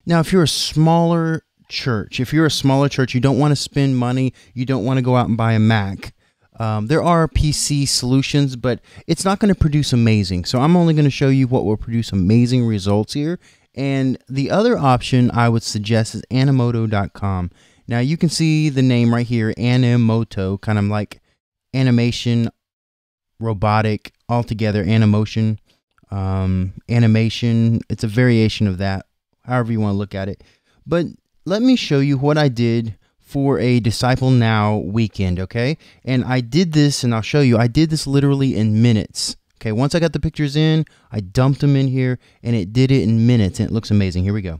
Now, if you're a smaller church, you don't want to spend money, you don't want to go out and buy a Mac. There are PC solutions, but it's not going to produce amazing. So I'm only going to show you what will produce amazing results here. And the other option I would suggest is Animoto.com. Now you can see the name right here, Animoto, kind of like animation, robotic, altogether, animation. It's a variation of that, however you want to look at it. But let me show you what I did for a Disciple Now weekend, okay? And I did this, and I'll show you, I did this literally in minutes. Okay, once I got the pictures in, I dumped them in here, and it did it in minutes, and it looks amazing. Here we go.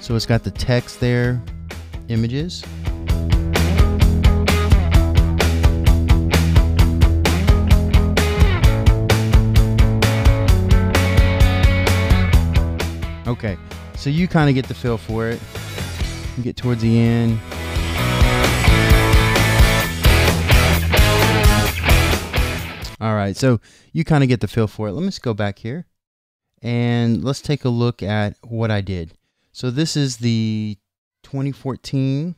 So it's got the text there, images. Okay, so you kind of get the feel for it. You get towards the end. All right, so you kind of get the feel for it. Let me just go back here and let's take a look at what I did. So this is the 2014.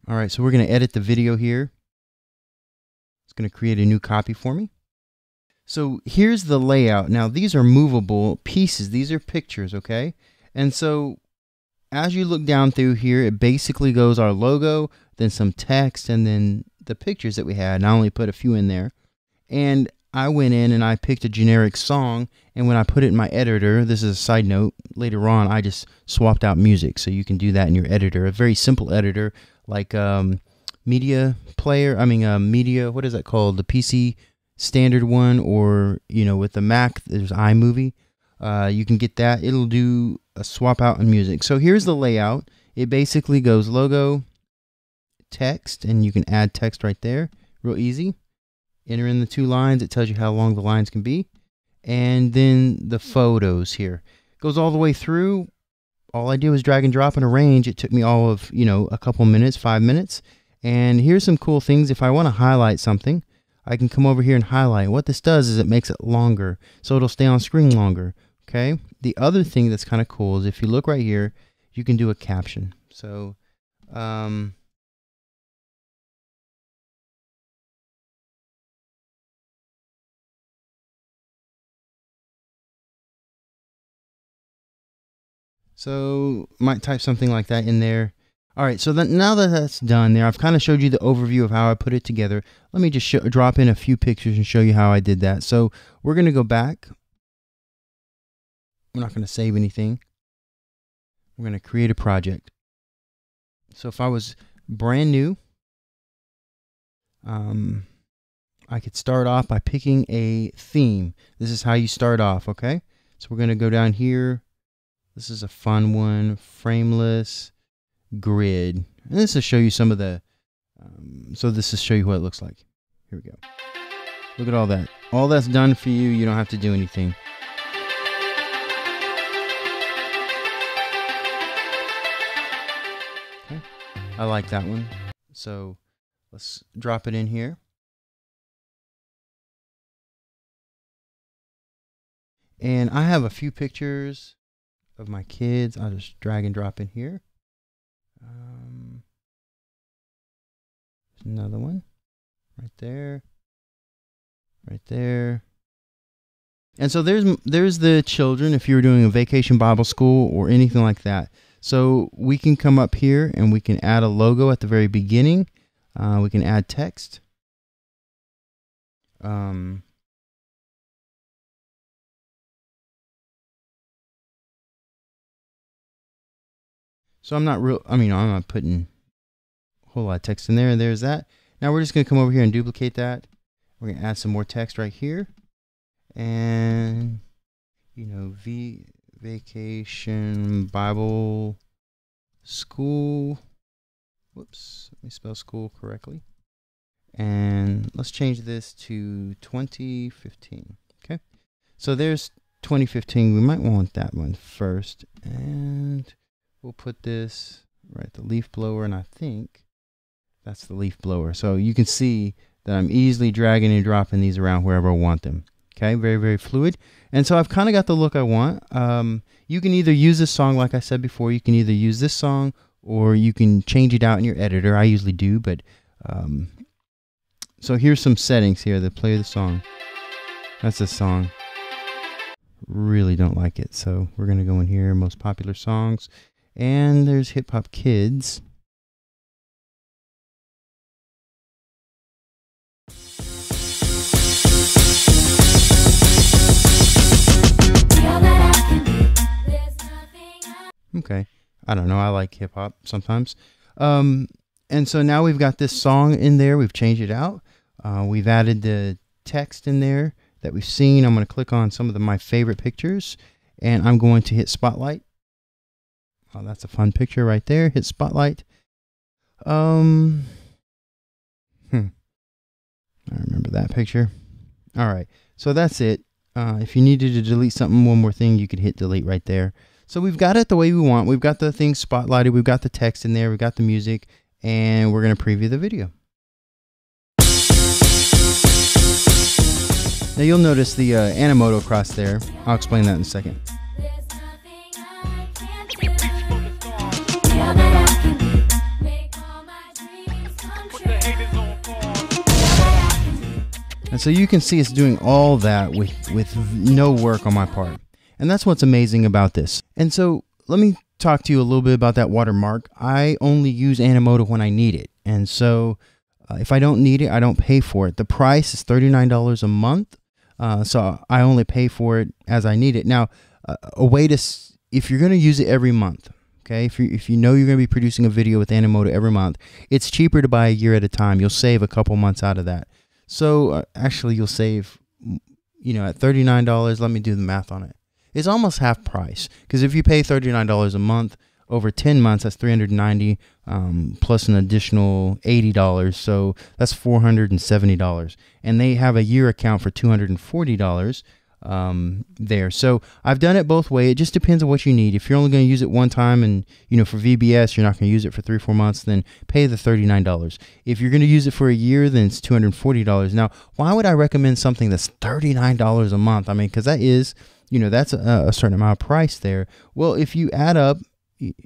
All right, so we're going to edit the video here. It's going to create a new copy for me. So here's the layout. Now these are movable pieces. These are pictures, okay? And so as you look down through here, it basically goes our logo, then some text, and then the pictures that we had. And I only put a few in there. And I went in and I picked a generic song, and when I put it in my editor, this is a side note, later on I just swapped out music. So you can do that in your editor, a very simple editor like media player, media, what is that called? The PC standard one, or with the Mac there's iMovie. You can get that. It'll do a swap out in music. So here's the layout. It basically goes logo, text, and you can add text right there, real easy. Enter in the 2 lines. It tells you how long the lines can be, and then the photos here goes all the way through. All I did was drag and drop and arrange. It took me all of a couple minutes, 5 minutes. And here's some cool things. If I want to highlight something, I can come over here and highlight. What this does is it makes it longer, so it'll stay on screen longer. Okay. The other thing that's kind of cool is if you look right here, you can do a caption. So, might type something like that in there. All right, so now that that's done there, I've kind of showed you the overview of how I put it together. Let me just drop in a few pictures and show you how I did that. So we're going to go back. We're not going to save anything. We're going to create a project. So if I was brand new, I could start off by picking a theme. This is how you start off, okay? So we're going to go down here. This is a fun one, frameless grid. And this will show you some of the, this will show you what it looks like. Here we go. Look at all that. All that's done for you. You don't have to do anything. Okay. I like that one. So let's drop it in here. And I have a few pictures of my kids. I'll just drag and drop in here. Another one right there, right there. And so there's the children if you're doing a vacation Bible school or anything like that. So we can come up here and we can add a logo at the very beginning. We can add text. So I'm not putting a whole lot of text in there. There's that. Now we're just going to come over here and duplicate that. We're going to add some more text right here. And, vacation Bible school. Whoops, let me spell school correctly. And let's change this to 2015. Okay. So there's 2015. We might want that one first. And we'll put this right, the leaf blower, and I think That's the leaf blower. So you can see that I'm easily dragging and dropping these around wherever I want them. Okay, very, very fluid. And so I've kind of got the look I want. You can either use this song, like I said before, you can either use this song or you can change it out in your editor. I usually do, but so here's some settings here that play the song. That's the song. Really don't like it. So we're going to go in here, most popular songs. And there's Hip Hop Kids. Okay, I don't know, I like hip hop sometimes. And so now we've got this song in there, we've changed it out. We've added the text in there that we've seen. I'm going to click on some of my favorite pictures and I'm going to hit spotlight. Oh, that's a fun picture right there. Hit spotlight. I remember that picture. All right, so that's it. If you needed to delete something, one more thing, you could hit delete right there. So we've got it the way we want. We've got the things spotlighted. We've got the text in there. We've got the music. And we're going to preview the video. Now you'll notice the Animoto across there. I'll explain that in a second. And so you can see it's doing all that with no work on my part. And that's what's amazing about this. And so let me talk to you a little bit about that watermark. I only use Animoto when I need it. And so if I don't need it, I don't pay for it. The price is $39 a month. So I only pay for it as I need it. Now, a way to, if you're going to use it every month, okay, if you know you're going to be producing a video with Animoto every month, it's cheaper to buy a year at a time. You'll save a couple months out of that. So actually you'll save, you know, at $39, let me do the math on it. It's almost half price, because if you pay $39 a month over 10 months, that's $390 plus an additional $80, so that's $470. And they have a year account for $240 there. So I've done it both ways. It just depends on what you need. If you're only going to use it one time and, you know, for VBS, you're not going to use it for 3 or 4 months, then pay the $39. If you're going to use it for a year, then it's $240. Now, why would I recommend something that's $39 a month? I mean, because that is, you know, that's a certain amount of price there. Well, if you add up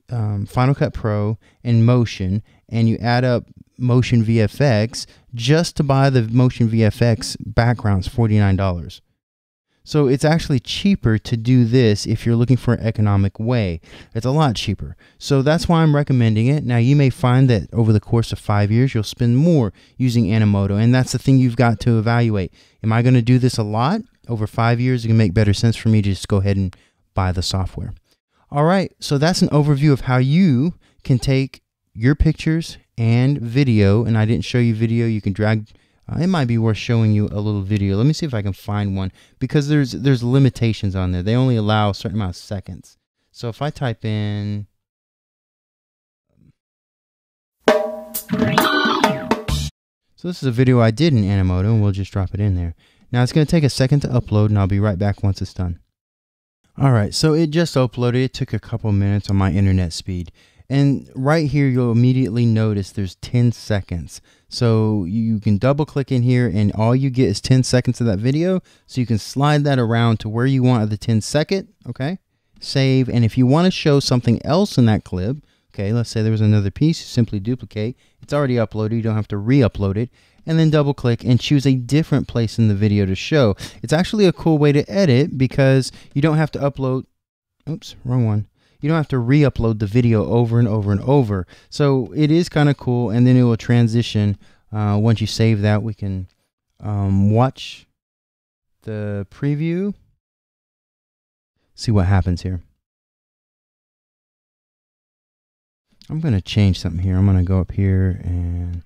Final Cut Pro and Motion, and you add up Motion VFX, just to buy the Motion VFX background's $49. So it's actually cheaper to do this if you're looking for an economic way. It's a lot cheaper. So that's why I'm recommending it. Now you may find that over the course of 5 years, you'll spend more using Animoto. And that's the thing you've got to evaluate. Am I going to do this a lot? Over 5 years, it can make better sense for me to just go ahead and buy the software. All right, so that's an overview of how you can take your pictures and video. And I didn't show you video. You can drag. It might be worth showing you a little video. Let me see if I can find one, because there's limitations on there. They only allow a certain amount of seconds. So if I type in so this is a video I did in Animoto, and we'll just drop it in there. Now it's going to take a second to upload, and I'll be right back once it's done. All right, so it just uploaded. It took a couple minutes on my internet speed. And right here, you'll immediately notice there's 10 seconds. So you can double click in here and all you get is 10 seconds of that video. So you can slide that around to where you want at the 10-second, okay? Save, and if you want to show something else in that clip, okay, let's say there was another piece, simply duplicate. It's already uploaded, you don't have to re-upload it. And then double click and choose a different place in the video to show. It's actually a cool way to edit because you don't have to upload, oops, wrong one. You don't have to re-upload the video over and over and over. So it is kind of cool, and then it will transition. Once you save that, we can watch the preview. See what happens here. I'm going to change something here. I'm going to go up here and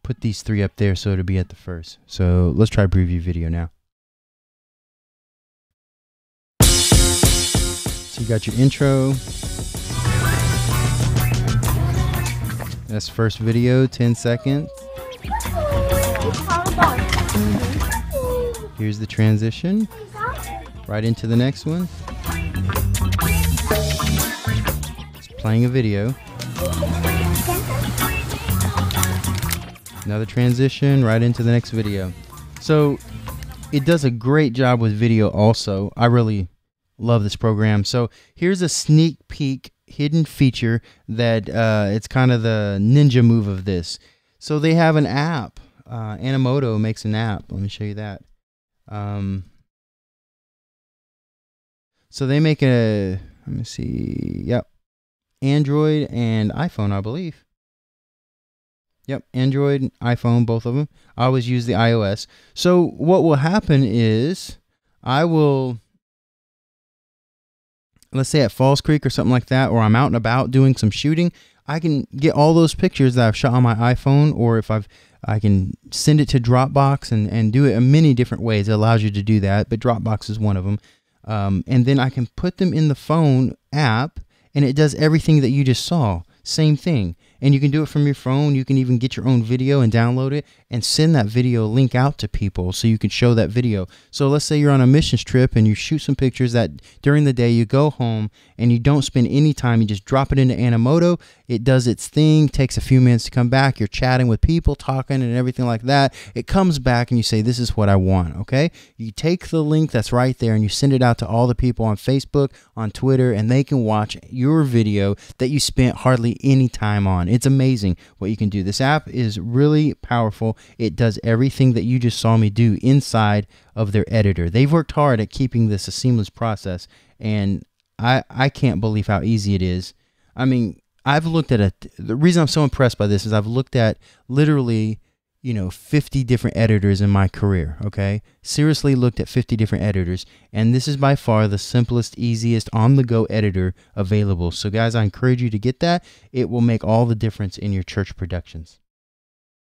put these 3 up there so it'll be at the first. So let's try preview video now. So you got your intro. That's first video, 10 seconds. Here's the transition. Right into the next one. It's playing a video. Another transition right into the next video. So it does a great job with video also. I really love this program. So here's a sneak peek hidden feature that it's kind of the ninja move of this. So they have an app. Animoto makes an app. Let me show you that. So they make let me see. Yep. Android and iPhone, I believe. Yep, Android and iPhone, both of them. I always use the iOS. So what will happen is I will, let's say at Falls Creek or something like that, or I'm out and about doing some shooting, I can get all those pictures that I've shot on my iPhone, or if I can send it to Dropbox and do it in many different ways. It allows you to do that, but Dropbox is one of them. And then I can put them in the phone app, and it does everything that you just saw. Same thing. And you can do it from your phone. You can even get your own video and download it and send that video link out to people so you can show that video. So let's say you're on a missions trip and you shoot some pictures that during the day you go home and you don't spend any time. You just drop it into Animoto. It does its thing, takes a few minutes to come back. You're chatting with people, talking and everything like that. It comes back and you say, this is what I want, okay? You take the link that's right there and you send it out to all the people on Facebook, on Twitter, and they can watch your video that you spent hardly any time on. It's amazing what you can do. This app is really powerful. It does everything that you just saw me do inside of their editor. They've worked hard at keeping this a seamless process, and I can't believe how easy it is. I mean, I've looked at the reason I'm so impressed by this is I've looked at literally 50 different editors in my career, okay? Seriously looked at 50 different editors, and this is by far the simplest, easiest on-the-go editor available. So guys, I encourage you to get that. It will make all the difference in your church productions.